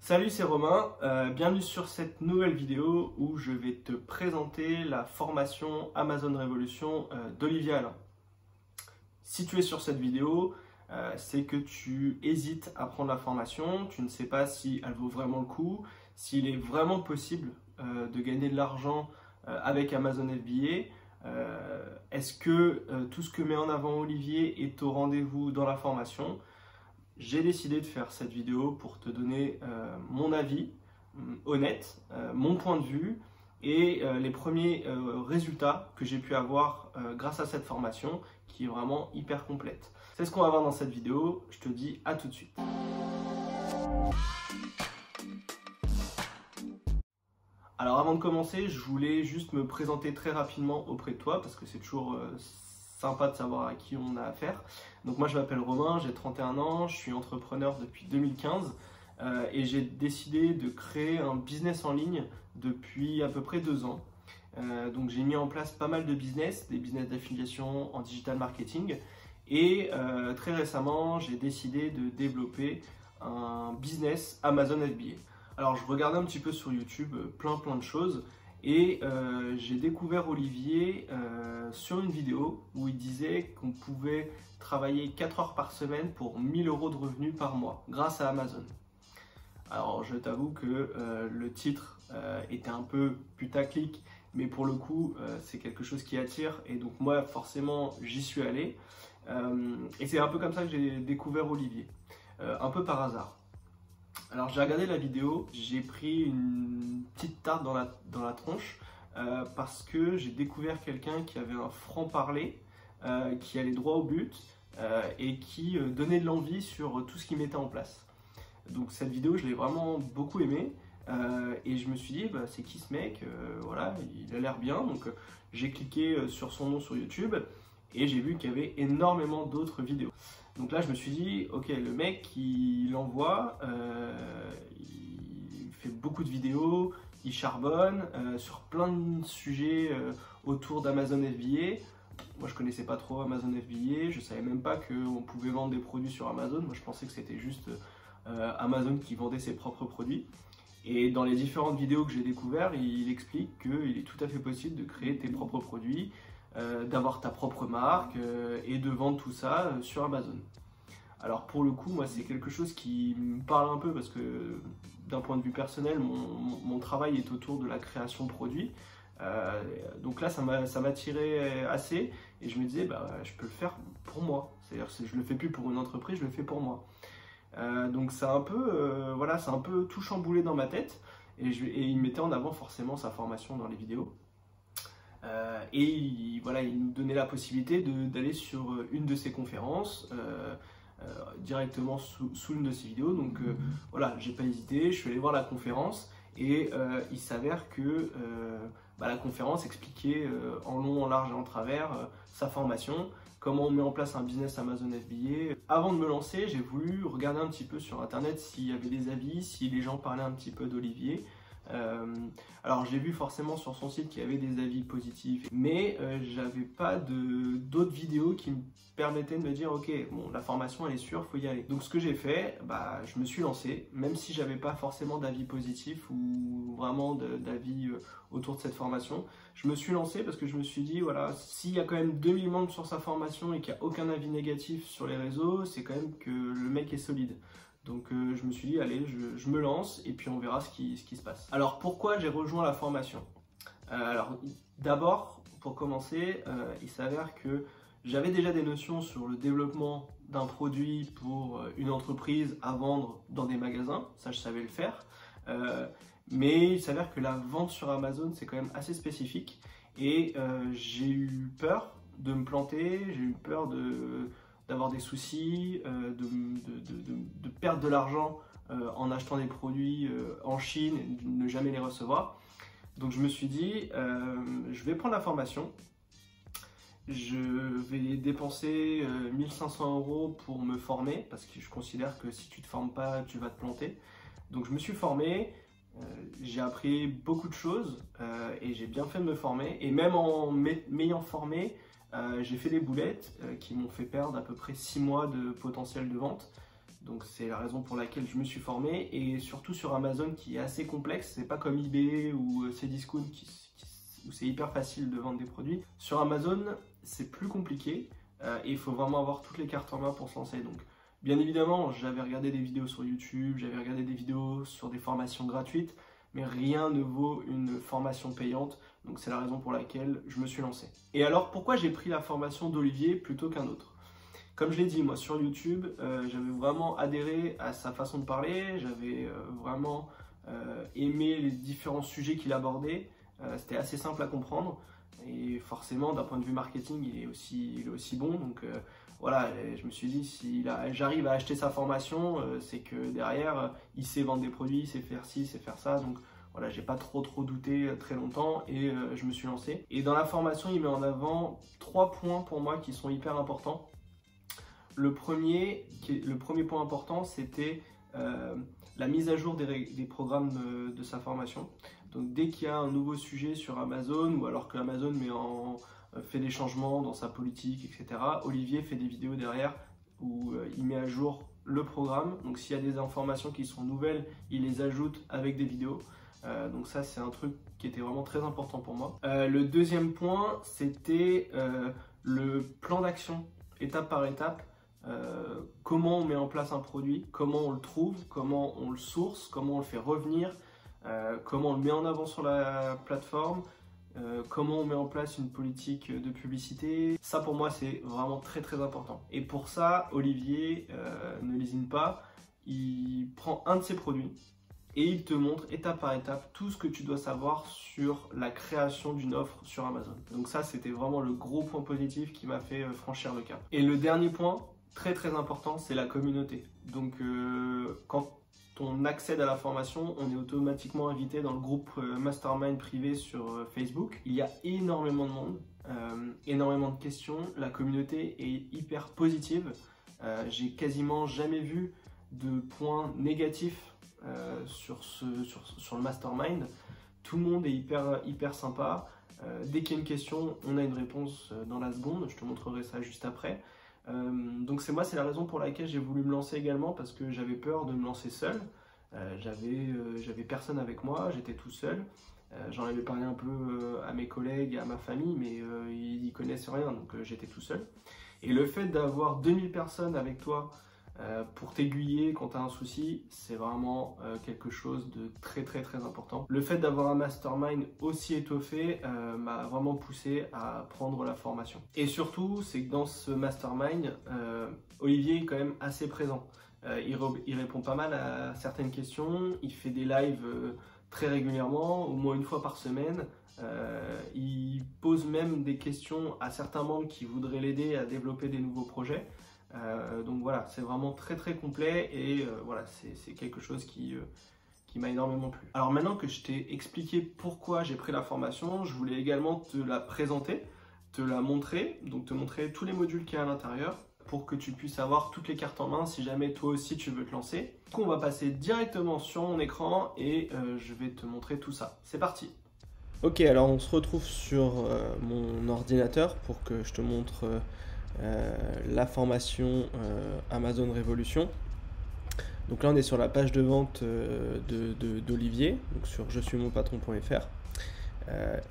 Salut, c'est Romain, bienvenue sur cette nouvelle vidéo où je vais te présenter la formation Amazon Révolution d'Olivier Alain. Si tu es sur cette vidéo, c'est que tu hésites à prendre la formation, tu ne sais pas si elle vaut vraiment le coup, s'il est vraiment possible de gagner de l'argent avec Amazon FBA. Est-ce que tout ce que met en avant Olivier est au rendez-vous dans la formation? J'ai décidé de faire cette vidéo pour te donner mon avis honnête, mon point de vue et les premiers résultats que j'ai pu avoir grâce à cette formation qui est vraiment hyper complète. C'est ce qu'on va voir dans cette vidéo, je te dis à tout de suite. Alors avant de commencer, je voulais juste me présenter très rapidement auprès de toi parce que c'est toujours sympa de savoir à qui on a affaire. Donc moi je m'appelle Romain, j'ai 31 ans, je suis entrepreneur depuis 2015 et j'ai décidé de créer un business en ligne depuis à peu près 2 ans. Donc j'ai mis en place pas mal de business, des business d'affiliation en digital marketing et très récemment j'ai décidé de développer un business Amazon FBA. Alors je regardais un petit peu sur YouTube plein de choses et j'ai découvert Olivier sur une vidéo où il disait qu'on pouvait travailler 4 heures par semaine pour 1000 € de revenus par mois grâce à Amazon. Alors je t'avoue que le titre était un peu putaclic, mais pour le coup c'est quelque chose qui attire et donc moi forcément j'y suis allé et c'est un peu comme ça que j'ai découvert Olivier, un peu par hasard. Alors j'ai regardé la vidéo, j'ai pris une petite tarte dans la tronche parce que j'ai découvert quelqu'un qui avait un franc-parler, qui allait droit au but et qui donnait de l'envie sur tout ce qu'il mettait en place. Donc cette vidéo je l'ai vraiment beaucoup aimée et je me suis dit c'est qui ce mec, voilà, il a l'air bien. Donc j'ai cliqué sur son nom sur YouTube et j'ai vu qu'il y avait énormément d'autres vidéos. Donc là je me suis dit ok, le mec il envoie, il fait beaucoup de vidéos, il charbonne sur plein de sujets autour d'Amazon FBA. Moi je connaissais pas trop Amazon FBA, je savais même pas qu'on pouvait vendre des produits sur Amazon. Moi je pensais que c'était juste Amazon qui vendait ses propres produits. Et dans les différentes vidéos que j'ai découvertes, il explique qu'il est tout à fait possible de créer tes propres produits, d'avoir ta propre marque et de vendre tout ça sur Amazon. Alors pour le coup, moi c'est quelque chose qui me parle un peu parce que d'un point de vue personnel, mon travail est autour de la création de produits. Donc là ça m'attirait assez et je me disais je peux le faire pour moi. C'est-à-dire que je le fais plus pour une entreprise, je le fais pour moi. Donc c'est un peu, voilà, c'est un peu tout chamboulé dans ma tête et il mettait en avant forcément sa formation dans les vidéos. Et voilà, il nous donnait la possibilité d'aller sur une de ses conférences directement sous une de ses vidéos. Donc voilà, j'ai pas hésité, je suis allé voir la conférence et il s'avère que la conférence expliquait en long, en large et en travers sa formation, comment on met en place un business Amazon FBA. Avant de me lancer, j'ai voulu regarder un petit peu sur internet s'il y avait des avis, si les gens parlaient un petit peu d'Olivier. Alors j'ai vu forcément sur son site qu'il y avait des avis positifs, mais j'avais pas d'autres vidéos qui me permettaient de me dire ok, bon, la formation elle est sûre, faut y aller. Donc ce que j'ai fait, je me suis lancé, même si j'avais pas forcément d'avis positifs ou vraiment d'avis autour de cette formation. Je me suis lancé parce que je me suis dit voilà, s'il y a quand même 2000 membres sur sa formation et qu'il n'y a aucun avis négatif sur les réseaux, c'est quand même que le mec est solide. Donc je me suis dit allez, je me lance et puis on verra ce qui se passe. Alors pourquoi j'ai rejoint la formation? Alors d'abord, pour commencer, il s'avère que j'avais déjà des notions sur le développement d'un produit pour une entreprise à vendre dans des magasins, ça je savais le faire. Mais il s'avère que la vente sur Amazon c'est quand même assez spécifique et j'ai eu peur de me planter, j'ai eu peur d'avoir des soucis, de perdre de l'argent en achetant des produits en Chine et de ne jamais les recevoir. Donc je me suis dit, je vais prendre la formation, je vais dépenser 1500 € pour me former parce que je considère que si tu ne te formes pas, tu vas te planter. Donc je me suis formé, j'ai appris beaucoup de choses et j'ai bien fait de me former. Et même en m'ayant formé, j'ai fait des boulettes qui m'ont fait perdre à peu près 6 mois de potentiel de vente. Donc c'est la raison pour laquelle je me suis formé, et surtout sur Amazon qui est assez complexe, c'est pas comme eBay ou Cdiscount où c'est hyper facile de vendre des produits. Sur Amazon, c'est plus compliqué et il faut vraiment avoir toutes les cartes en main pour se lancer. Donc bien évidemment, j'avais regardé des vidéos sur YouTube, j'avais regardé des vidéos sur des formations gratuites, mais rien ne vaut une formation payante. Donc c'est la raison pour laquelle je me suis lancé. Et alors pourquoi j'ai pris la formation d'Olivier plutôt qu'un autre? Comme je l'ai dit, moi sur YouTube, j'avais vraiment adhéré à sa façon de parler, j'avais vraiment aimé les différents sujets qu'il abordait. C'était assez simple à comprendre et forcément d'un point de vue marketing il est aussi bon. Donc voilà, je me suis dit si j'arrive à acheter sa formation, c'est que derrière il sait vendre des produits, il sait faire ci, il sait faire ça. Donc voilà, j'ai pas trop douté très longtemps et je me suis lancé. Et dans la formation, il met en avant 3 points pour moi qui sont hyper importants. Le premier point important, c'était la mise à jour des programmes de sa formation. Donc dès qu'il y a un nouveau sujet sur Amazon, ou alors que Amazon fait des changements dans sa politique, etc., Olivier fait des vidéos derrière où il met à jour le programme. Donc s'il y a des informations qui sont nouvelles, il les ajoute avec des vidéos. Donc ça, c'est un truc qui était vraiment très important pour moi. Le deuxième point, c'était le plan d'action, étape par étape. Comment on met en place un produit, comment on le trouve, comment on le source, comment on le fait revenir, comment on le met en avant sur la plateforme, comment on met en place une politique de publicité. Ça pour moi c'est vraiment très important. Et pour ça, Olivier ne lésine pas, il prend un de ses produits et il te montre étape par étape tout ce que tu dois savoir sur la création d'une offre sur Amazon. Donc ça c'était vraiment le gros point positif qui m'a fait franchir le cap. Et le dernier point, très important, c'est la communauté. Donc quand on accède à la formation, on est automatiquement invité dans le groupe Mastermind privé sur Facebook. Il y a énormément de monde, énormément de questions, la communauté est hyper positive. J'ai quasiment jamais vu de points négatifs sur le Mastermind. Tout le monde est hyper sympa. Dès qu'il y a une question, on a une réponse dans la seconde. Je te montrerai ça juste après. Donc c'est la raison pour laquelle j'ai voulu me lancer également, parce que j'avais peur de me lancer seul. J'avais personne avec moi, j'étais tout seul. J'en avais parlé un peu à mes collègues, à ma famille, mais ils n'y connaissent rien, donc j'étais tout seul. Et le fait d'avoir 2000 personnes avec toi pour t'aiguiller quand tu as un souci, c'est vraiment quelque chose de très important. Le fait d'avoir un mastermind aussi étoffé m'a vraiment poussé à prendre la formation. Et surtout, c'est que dans ce mastermind, Olivier est quand même assez présent. Il répond pas mal à certaines questions, il fait des lives très régulièrement, au moins une fois par semaine. Il pose même des questions à certains membres qui voudraient l'aider à développer des nouveaux projets. Donc voilà, c'est vraiment très complet et voilà, c'est quelque chose qui m'a énormément plu. Alors maintenant que je t'ai expliqué pourquoi j'ai pris la formation, je voulais également te la présenter, te la montrer, donc te montrer tous les modules qu'il y a à l'intérieur pour que tu puisses avoir toutes les cartes en main si jamais toi aussi tu veux te lancer. Donc on va passer directement sur mon écran et je vais te montrer tout ça. C'est parti! Ok, alors on se retrouve sur mon ordinateur pour que je te montre la formation Amazon Révolution. Donc là on est sur la page de vente d'Olivier, donc sur je suis mon patron.fr,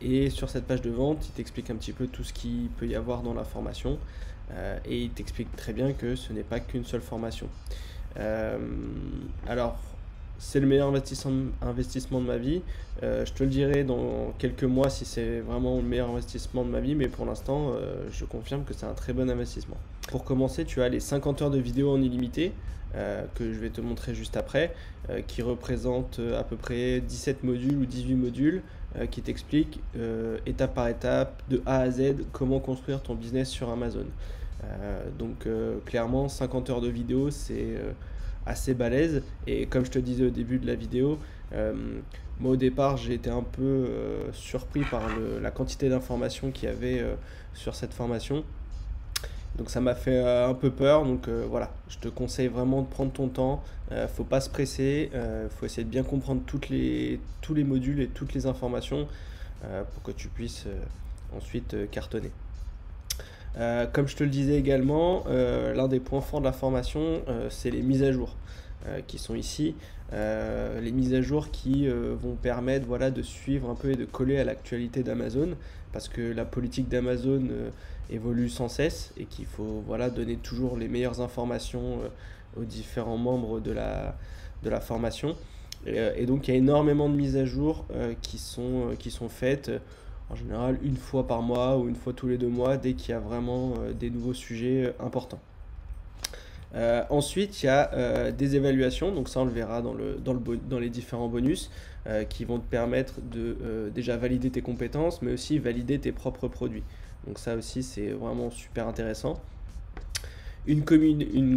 et sur cette page de vente il t'explique un petit peu tout ce qu'il peut y avoir dans la formation, et il t'explique très bien que ce n'est pas qu'une seule formation. Alors c'est le meilleur investissement de ma vie. Je te le dirai dans quelques mois si c'est vraiment le meilleur investissement de ma vie, mais pour l'instant, je confirme que c'est un très bon investissement. Pour commencer, tu as les 50 heures de vidéo en illimité, que je vais te montrer juste après, qui représentent à peu près 17 modules ou 18 modules, qui t'expliquent étape par étape, de A à Z, comment construire ton business sur Amazon. Donc clairement, 50 heures de vidéo, c'est assez balèze, et comme je te disais au début de la vidéo, moi au départ j'ai été un peu surpris par la quantité d'informations qu'il y avait sur cette formation, donc ça m'a fait un peu peur. Donc voilà, je te conseille vraiment de prendre ton temps, faut pas se presser, faut essayer de bien comprendre tous les modules et toutes les informations pour que tu puisses ensuite cartonner. Comme je te le disais également, l'un des points forts de la formation, c'est les mises à jour qui sont ici. Les mises à jour qui vont permettre voilà, de suivre un peu et de coller à l'actualité d'Amazon, parce que la politique d'Amazon évolue sans cesse et qu'il faut voilà, donner toujours les meilleures informations aux différents membres de la formation. Et donc il y a énormément de mises à jour qui sont faites en général une fois par mois ou une fois tous les 2 mois dès qu'il y a vraiment des nouveaux sujets importants. Ensuite, il y a des évaluations, donc ça on le verra dans les différents bonus qui vont te permettre de déjà valider tes compétences, mais aussi valider tes propres produits. Donc ça aussi c'est vraiment super intéressant. Une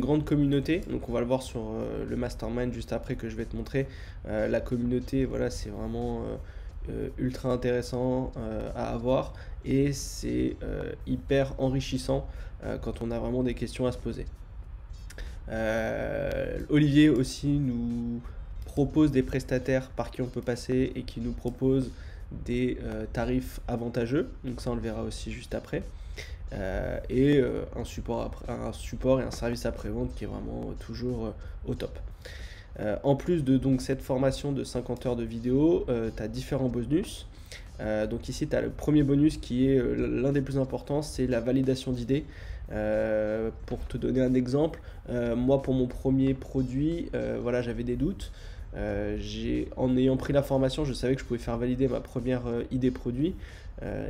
grande communauté, donc on va le voir sur le mastermind juste après que je vais te montrer. La communauté, voilà, c'est vraiment ultra intéressant à avoir et c'est hyper enrichissant quand on a vraiment des questions à se poser. Olivier aussi nous propose des prestataires par qui on peut passer et qui nous propose des tarifs avantageux, donc ça on le verra aussi juste après. Un support et un service après-vente qui est vraiment toujours au top. En plus de donc, cette formation de 50 heures de vidéo, tu as différents bonus. Donc ici, tu as le premier bonus qui est l'un des plus importants, c'est la validation d'idées. Pour te donner un exemple, moi pour mon premier produit, voilà, j'avais des doutes. En ayant pris la formation, je savais que je pouvais faire valider ma première idée produit.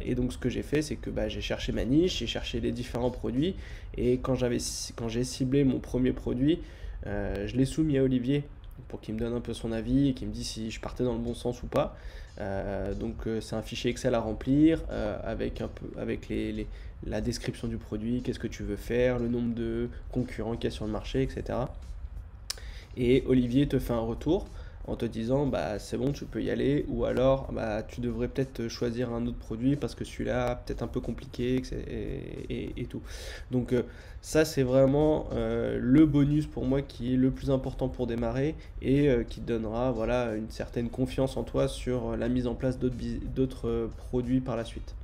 Et donc ce que j'ai fait, c'est que j'ai cherché ma niche, j'ai cherché les différents produits. Et quand j'ai ciblé mon premier produit, je l'ai soumis à Olivier pour qu'il me donne un peu son avis et qu'il me dise si je partais dans le bon sens ou pas. C'est un fichier Excel à remplir avec la description du produit, qu'est-ce que tu veux faire, le nombre de concurrents qu'il y a sur le marché, etc. Et Olivier te fait un retour en te disant c'est bon, tu peux y aller, ou alors tu devrais peut-être choisir un autre produit parce que celui-là peut-être un peu compliqué et tout. Donc ça c'est vraiment le bonus pour moi qui est le plus important pour démarrer et qui te donnera voilà, une certaine confiance en toi sur la mise en place d'autres produits par la suite.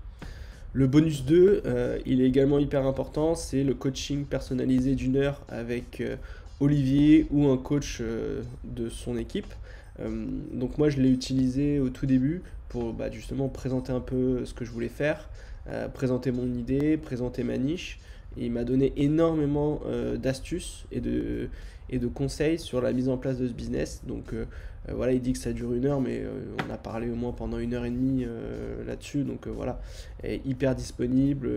Le bonus 2, il est également hyper important, c'est le coaching personnalisé d'1 heure avec Olivier ou un coach de son équipe. Donc moi je l'ai utilisé au tout début pour justement présenter un peu ce que je voulais faire, présenter mon idée, présenter ma niche. Et il m'a donné énormément d'astuces et de conseils sur la mise en place de ce business. Donc voilà, il dit que ça dure 1 heure, mais on a parlé au moins pendant 1h30 là-dessus. Donc voilà, et hyper disponible,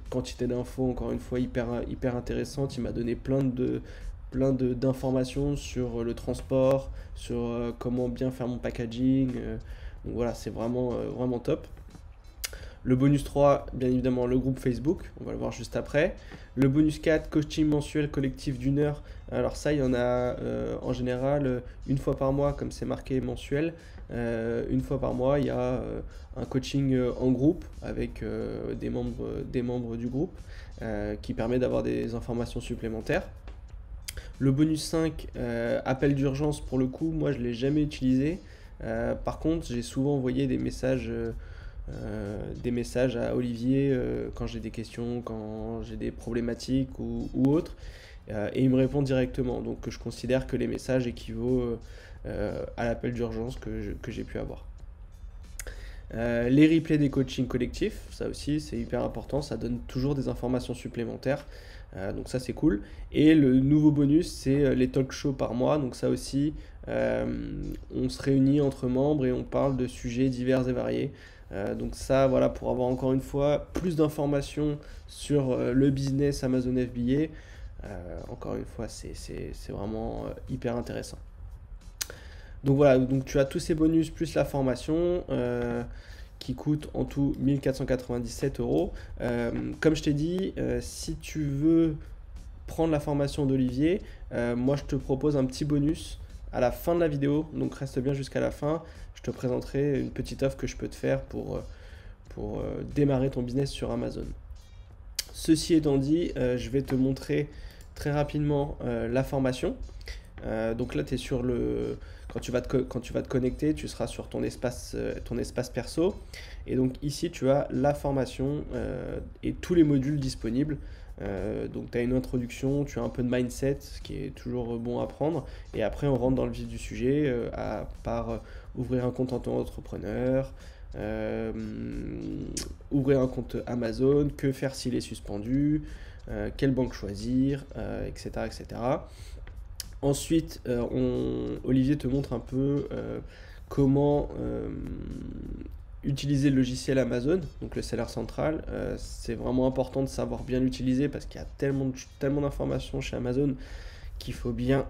quantité d'infos encore une fois hyper intéressante. Il m'a donné plein d'informations sur le transport, sur comment bien faire mon packaging. Donc voilà, c'est vraiment top. Le bonus 3, bien évidemment, le groupe Facebook, on va le voir juste après. Le bonus 4, coaching mensuel collectif d'1 heure. Alors ça, il y en a en général une fois par mois, comme c'est marqué mensuel. Une fois par mois, il y a un coaching en groupe avec des membres du groupe qui permet d'avoir des informations supplémentaires. Le bonus 5, appel d'urgence, pour le coup, moi je ne l'ai jamais utilisé. Par contre, j'ai souvent envoyé des messages à Olivier quand j'ai des questions, quand j'ai des problématiques ou autres. Et il me répond directement. Donc je considère que les messages équivaut à l'appel d'urgence que j'ai pu avoir. Les replays des coachings collectifs, ça aussi c'est hyper important, ça donne toujours des informations supplémentaires. Donc ça c'est cool. Et le nouveau bonus, c'est les talk shows par mois. Donc ça aussi, on se réunit entre membres et on parle de sujets divers et variés. Donc ça, voilà, pour avoir encore une fois plus d'informations sur le business Amazon FBA, encore une fois, c'est vraiment hyper intéressant. Donc voilà, donc tu as tous ces bonus plus la formation qui coûte en tout 1497 €. Comme je t'ai dit, si tu veux prendre la formation d'Olivier, moi je te propose un petit bonus à la fin de la vidéo, donc reste bien jusqu'à la fin. Je te présenterai une petite offre que je peux te faire pour démarrer ton business sur Amazon. Ceci étant dit, je vais te montrer très rapidement la formation. Donc là, tu es sur quand tu vas te connecter, tu seras sur ton espace perso. Et donc ici, tu as la formation et tous les modules disponibles. Donc tu as une introduction, tu as un peu de mindset, ce qui est toujours bon à prendre. Et après, on rentre dans le vif du sujet par ouvrir un compte en tant qu'entrepreneur, ouvrir un compte Amazon, que faire s'il est suspendu, quelle banque choisir, etc., etc. Ensuite, Olivier te montre un peu comment utiliser le logiciel Amazon, donc le Seller Central. C'est vraiment important de savoir bien l'utiliser parce qu'il y a tellement d'informations chez Amazon qu'il faut bien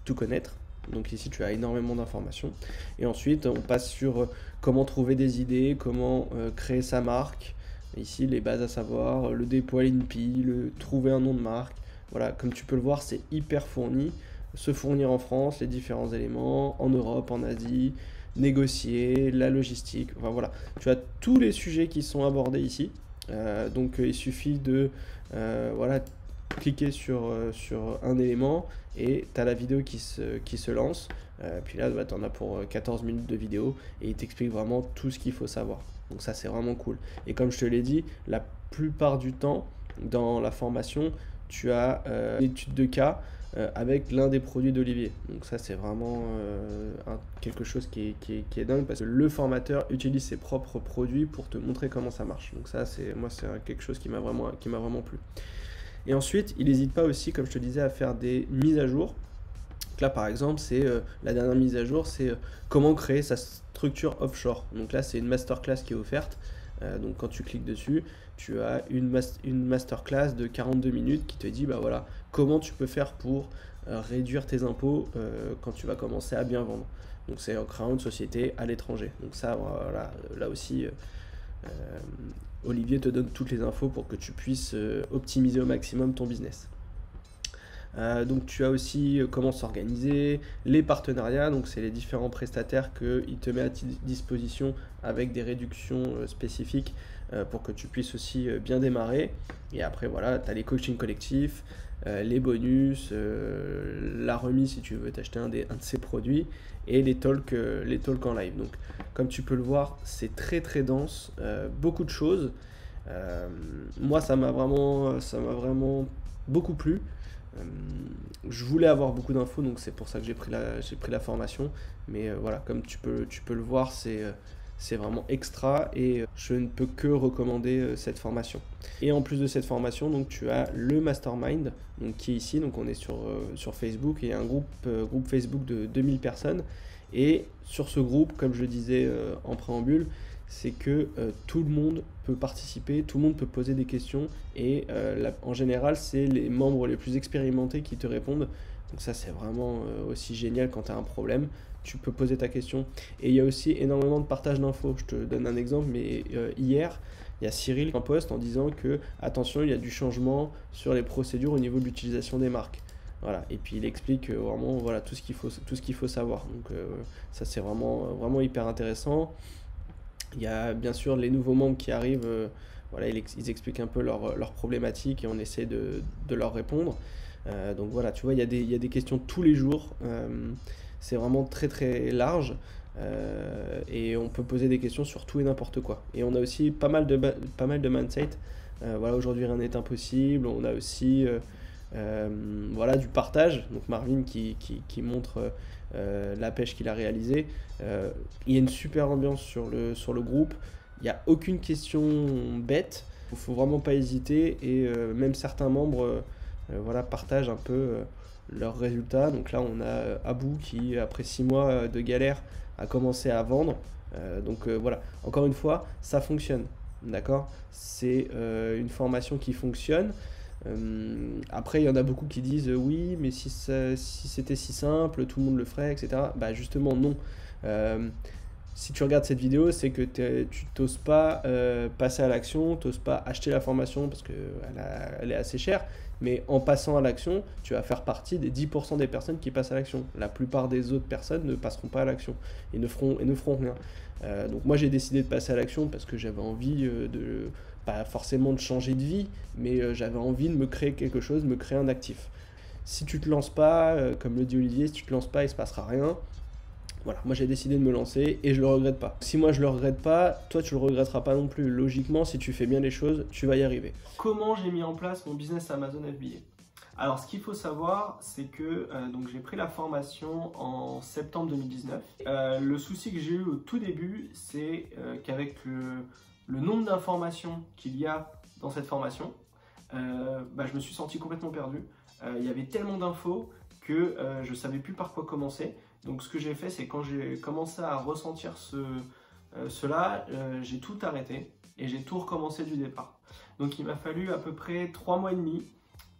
tout connaître. Donc ici, tu as énormément d'informations. Et ensuite, on passe sur comment trouver des idées, comment créer sa marque. Ici, les bases à savoir, le dépôt à l'INPI, trouver un nom de marque. Voilà, comme tu peux le voir, c'est hyper fourni. Se fournir en France, les différents éléments, en Europe, en Asie, négocier, la logistique. Enfin voilà, tu as tous les sujets qui sont abordés ici. Donc il suffit de voilà, cliquer sur un élément et tu as la vidéo qui se lance. Puis là, tu en as pour 14 minutes de vidéo et il t'explique vraiment tout ce qu'il faut savoir. Donc ça, c'est vraiment cool. Et comme je te l'ai dit, la plupart du temps, dans la formation, tu as une étude de cas avec l'un des produits d'Olivier. Donc ça, c'est vraiment quelque chose qui est dingue parce que le formateur utilise ses propres produits pour te montrer comment ça marche. Donc ça, c'est quelque chose qui m'a vraiment plu. Et ensuite, il n'hésite pas aussi, comme je te disais, à faire des mises à jour. Donc là, par exemple, c'est la dernière mise à jour, c'est comment créer sa structure offshore. Donc là, c'est une masterclass qui est offerte. Donc quand tu cliques dessus, tu as une masterclass de 42 minutes qui te dit bah voilà, comment tu peux faire pour réduire tes impôts quand tu vas commencer à bien vendre. Donc c'est en créant une société à l'étranger. Donc ça, voilà, là aussi, Olivier te donne toutes les infos pour que tu puisses optimiser au maximum ton business. Donc tu as aussi comment s'organiser, les partenariats, donc c'est les différents prestataires qu'il te met à disposition avec des réductions spécifiques pour que tu puisses aussi bien démarrer. Et après voilà, tu as les coachings collectifs, les bonus, la remise si tu veux t'acheter un de ces produits et les talks en live. Donc comme tu peux le voir, c'est très très dense, beaucoup de choses. Moi ça m'a vraiment beaucoup plu. Je voulais avoir beaucoup d'infos, donc c'est pour ça que j'ai pris la formation. Mais voilà, comme tu peux le voir, c'est vraiment extra et je ne peux que recommander cette formation. Et en plus de cette formation, donc tu as le mastermind donc, qui est ici. Donc on est sur Facebook et il y a un groupe Facebook de 2000 personnes. Et sur ce groupe, comme je le disais en préambule, c'est que tout le monde peut participer, tout le monde peut poser des questions et en général, c'est les membres les plus expérimentés qui te répondent. Donc ça, c'est vraiment aussi génial quand tu as un problème. Tu peux poser ta question. Et il y a aussi énormément de partage d'infos. Je te donne un exemple, mais hier, il y a Cyril qui a un post en disant que, attention, il y a du changement sur les procédures au niveau de l'utilisation des marques. Voilà. Et puis il explique vraiment voilà, tout ce qu'il faut savoir. Donc ça, c'est vraiment hyper intéressant. Il y a bien sûr les nouveaux membres qui arrivent, voilà, ils expliquent un peu leurs problématiques et on essaie de leur répondre. Donc voilà, tu vois, il y a des questions tous les jours. C'est vraiment très très large et on peut poser des questions sur tout et n'importe quoi. Et on a aussi pas mal de mindset. Voilà, aujourd'hui rien n'est impossible. On a aussi voilà, du partage. Donc Marvin qui montre la pêche qu'il a réalisée. Il y a une super ambiance sur le groupe. Il n'y a aucune question bête. Il ne faut vraiment pas hésiter. Et même certains membres voilà, partagent un peu leurs résultats. Donc là, on a Abou qui, après 6 mois de galère, a commencé à vendre. Donc voilà, encore une fois, ça fonctionne. D'accord ? C'est une formation qui fonctionne. Après, il y en a beaucoup qui disent oui, mais si c'était si simple, tout le monde le ferait, etc. Bah justement, non. Si tu regardes cette vidéo, c'est que tu n'oses pas passer à l'action, tu n'oses pas acheter la formation parce qu'elle est assez chère. Mais en passant à l'action, tu vas faire partie des 10% des personnes qui passent à l'action. La plupart des autres personnes ne passeront pas à l'action et ne feront rien. Donc moi, j'ai décidé de passer à l'action parce que j'avais envie pas forcément de changer de vie, mais j'avais envie de me créer quelque chose, de me créer un actif. Si tu te lances pas, comme le dit Olivier, si tu te lances pas, il se passera rien. Voilà, moi j'ai décidé de me lancer et je le regrette pas. Si moi je le regrette pas, toi tu le regretteras pas non plus. Logiquement, si tu fais bien les choses, tu vas y arriver. Comment j'ai mis en place mon business Amazon FBA? Alors, ce qu'il faut savoir, c'est que donc j'ai pris la formation en septembre 2019. Le souci que j'ai eu au tout début, c'est qu'avec le nombre d'informations qu'il y a dans cette formation, je me suis senti complètement perdu. Il y avait tellement d'infos que je ne savais plus par quoi commencer. Donc, ce que j'ai fait, c'est quand j'ai commencé à ressentir cela, j'ai tout arrêté et j'ai tout recommencé du départ. Donc, il m'a fallu à peu près 3 mois et demi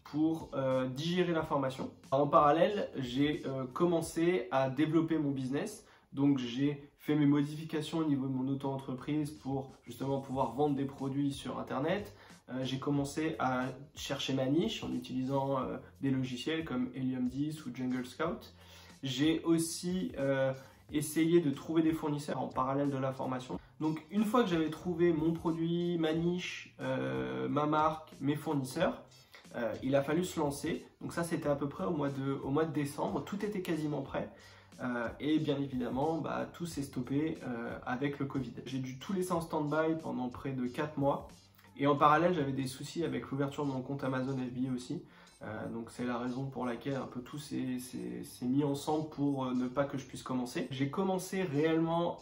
pour digérer l'information. En parallèle, j'ai commencé à développer mon business. Donc j'ai fait mes modifications au niveau de mon auto-entreprise pour justement pouvoir vendre des produits sur Internet. J'ai commencé à chercher ma niche en utilisant des logiciels comme Helium 10 ou Jungle Scout. J'ai aussi essayé de trouver des fournisseurs en parallèle de la formation. Donc une fois que j'avais trouvé mon produit, ma niche, ma marque, mes fournisseurs, il a fallu se lancer. Donc ça, c'était à peu près au mois de décembre. Tout était quasiment prêt. Et bien évidemment, tout s'est stoppé avec le Covid. J'ai dû tout laisser en stand-by pendant près de 4 mois. Et en parallèle, j'avais des soucis avec l'ouverture de mon compte Amazon FBA aussi. Donc c'est la raison pour laquelle un peu tout s'est mis ensemble pour ne pas que je puisse commencer. J'ai commencé réellement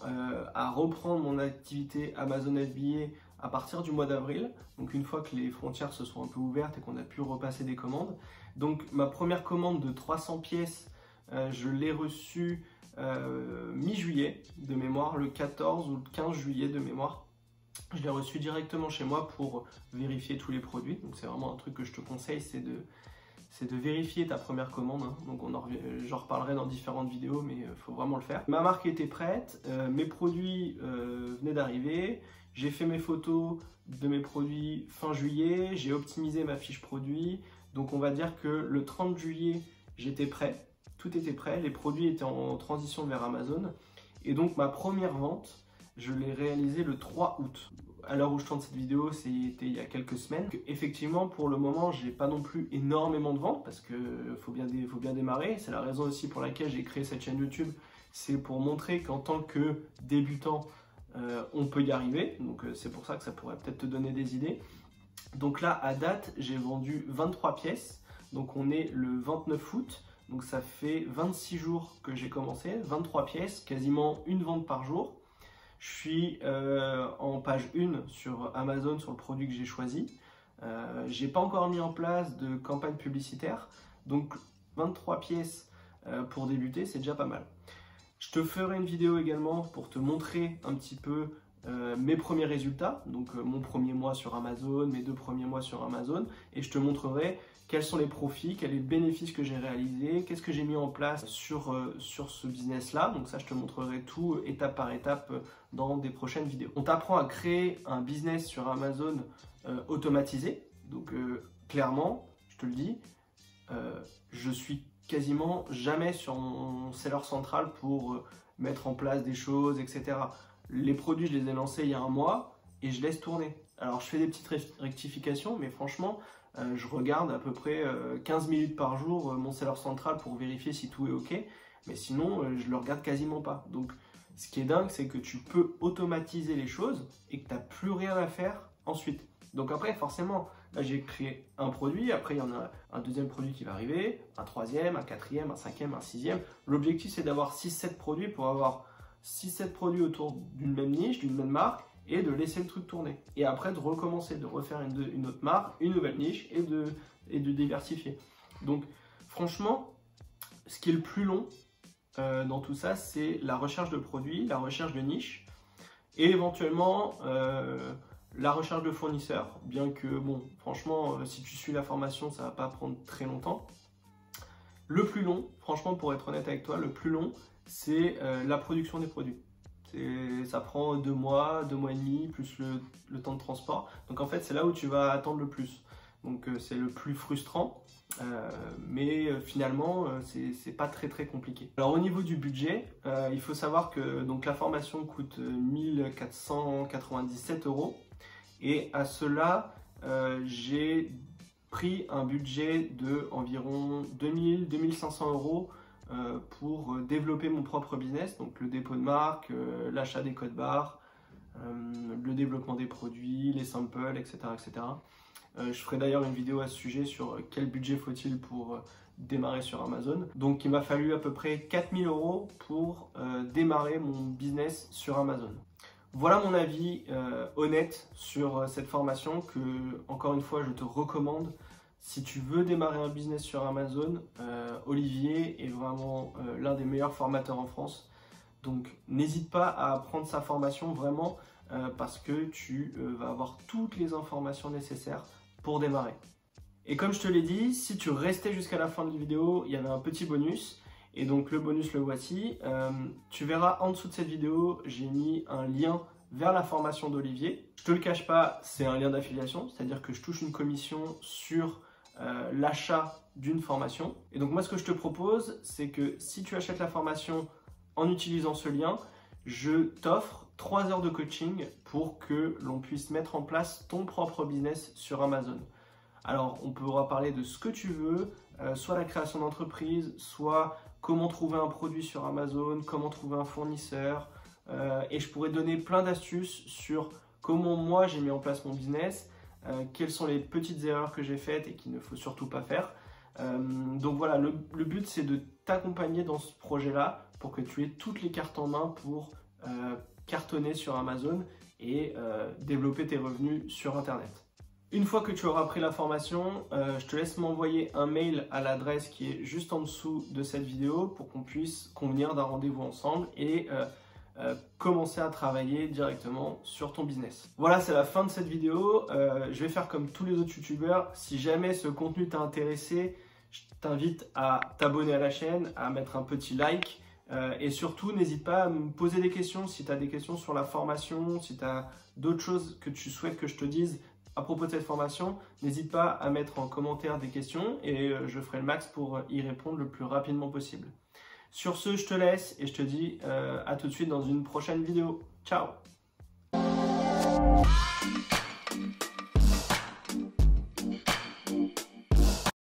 à reprendre mon activité Amazon FBA à partir du mois d'avril, donc une fois que les frontières se sont un peu ouvertes et qu'on a pu repasser des commandes. Donc ma première commande de 300 pièces, je l'ai reçue mi-juillet de mémoire, le 14 ou le 15 juillet de mémoire. Je l'ai reçue directement chez moi pour vérifier tous les produits. Donc c'est vraiment un truc que je te conseille, c'est de vérifier ta première commande. Donc j'en reparlerai dans différentes vidéos, mais il faut vraiment le faire. Ma marque était prête, mes produits venaient d'arriver. J'ai fait mes photos de mes produits fin juillet, j'ai optimisé ma fiche produit. Donc on va dire que le 30 juillet, j'étais prêt, tout était prêt, les produits étaient en transition vers Amazon. Et donc ma première vente, je l'ai réalisée le 3 août. À l'heure où je tourne cette vidéo, c'était il y a quelques semaines. Effectivement, pour le moment, j'ai pas non plus énormément de ventes parce qu'il faut bien démarrer. C'est la raison aussi pour laquelle j'ai créé cette chaîne YouTube. C'est pour montrer qu'en tant que débutant, on peut y arriver, donc c'est pour ça que ça pourrait peut-être te donner des idées. Donc là, à date, j'ai vendu 23 pièces, donc on est le 29 août, donc ça fait 26 jours que j'ai commencé, 23 pièces, quasiment une vente par jour. Je suis en page 1 sur Amazon sur le produit que j'ai choisi. J'ai pas encore mis en place de campagne publicitaire, donc 23 pièces pour débuter, c'est déjà pas mal. Je te ferai une vidéo également pour te montrer un petit peu mes premiers résultats, donc mon premier mois sur Amazon, mes 2 premiers mois sur Amazon, et je te montrerai quels sont les profits, quels sont les bénéfices que j'ai réalisés, qu'est-ce que j'ai mis en place sur ce business-là. Donc ça, je te montrerai tout étape par étape dans des prochaines vidéos. On t'apprend à créer un business sur Amazon automatisé, donc clairement, je te le dis, je suis quasiment jamais sur mon seller central pour mettre en place des choses, etc. Les produits, je les ai lancés il y a un mois et je laisse tourner. Alors, je fais des petites rectifications, mais franchement, je regarde à peu près 15 minutes par jour mon seller central pour vérifier si tout est OK. Mais sinon, je le regarde quasiment pas. Donc, ce qui est dingue, c'est que tu peux automatiser les choses et que tu n'as plus rien à faire ensuite. Donc après, forcément, là j'ai créé un produit, après il y en a un deuxième produit qui va arriver, un troisième, un quatrième, un cinquième, un sixième. L'objectif c'est d'avoir 6-7 produits pour avoir 6-7 produits autour d'une même niche, d'une même marque et de laisser le truc tourner. Et après de recommencer, de refaire une autre marque, une nouvelle niche et de diversifier. Donc franchement, ce qui est le plus long dans tout ça, c'est la recherche de produits, la recherche de niche et éventuellement la recherche de fournisseurs, bien que, bon, franchement, si tu suis la formation, ça va pas prendre très longtemps. Le plus long, franchement, pour être honnête avec toi, le plus long, c'est la production des produits. Ça prend 2 mois, 2 mois et demi, plus le temps de transport. Donc en fait, c'est là où tu vas attendre le plus. Donc c'est le plus frustrant, mais finalement, c'est pas très compliqué. Alors au niveau du budget, il faut savoir que donc, la formation coûte 1497 €. Et à cela, j'ai pris un budget de environ 2000-2500 € pour développer mon propre business, donc le dépôt de marque, l'achat des codes barres, le développement des produits, les samples, etc. etc. Je ferai d'ailleurs une vidéo à ce sujet sur quel budget faut-il pour démarrer sur Amazon. Donc il m'a fallu à peu près 4 000 € pour démarrer mon business sur Amazon. Voilà mon avis honnête sur cette formation que, encore une fois, je te recommande. Si tu veux démarrer un business sur Amazon, Olivier est vraiment l'un des meilleurs formateurs en France. Donc n'hésite pas à prendre sa formation vraiment parce que tu vas avoir toutes les informations nécessaires pour démarrer. Et comme je te l'ai dit, si tu restais jusqu'à la fin de la vidéo, il y avait un petit bonus. Et donc le bonus, le voici. Tu verras en dessous de cette vidéo, j'ai mis un lien vers la formation d'Olivier. Je te le cache pas, c'est un lien d'affiliation, c'est-à-dire que je touche une commission sur l'achat d'une formation. Et donc moi, ce que je te propose, c'est que si tu achètes la formation en utilisant ce lien, je t'offre 3 heures de coaching pour que l'on puisse mettre en place ton propre business sur Amazon. Alors, on pourra parler de ce que tu veux, soit la création d'entreprise, soit comment trouver un produit sur Amazon, comment trouver un fournisseur. Et je pourrais donner plein d'astuces sur comment moi j'ai mis en place mon business, quelles sont les petites erreurs que j'ai faites et qu'il ne faut surtout pas faire. Donc voilà, le but c'est de t'accompagner dans ce projet-là pour que tu aies toutes les cartes en main pour cartonner sur Amazon et développer tes revenus sur Internet. Une fois que tu auras pris la formation, je te laisse m'envoyer un mail à l'adresse qui est juste en dessous de cette vidéo pour qu'on puisse convenir d'un rendez-vous ensemble et commencer à travailler directement sur ton business. Voilà, c'est la fin de cette vidéo. Je vais faire comme tous les autres youtubeurs. Si jamais ce contenu t'a intéressé, je t'invite à t'abonner à la chaîne, à mettre un petit like et surtout n'hésite pas à me poser des questions si tu as des questions sur la formation, si tu as d'autres choses que tu souhaites que je te dise à propos de cette formation, n'hésite pas à mettre en commentaire des questions et je ferai le max pour y répondre le plus rapidement possible. Sur ce, je te laisse et je te dis à tout de suite dans une prochaine vidéo. Ciao!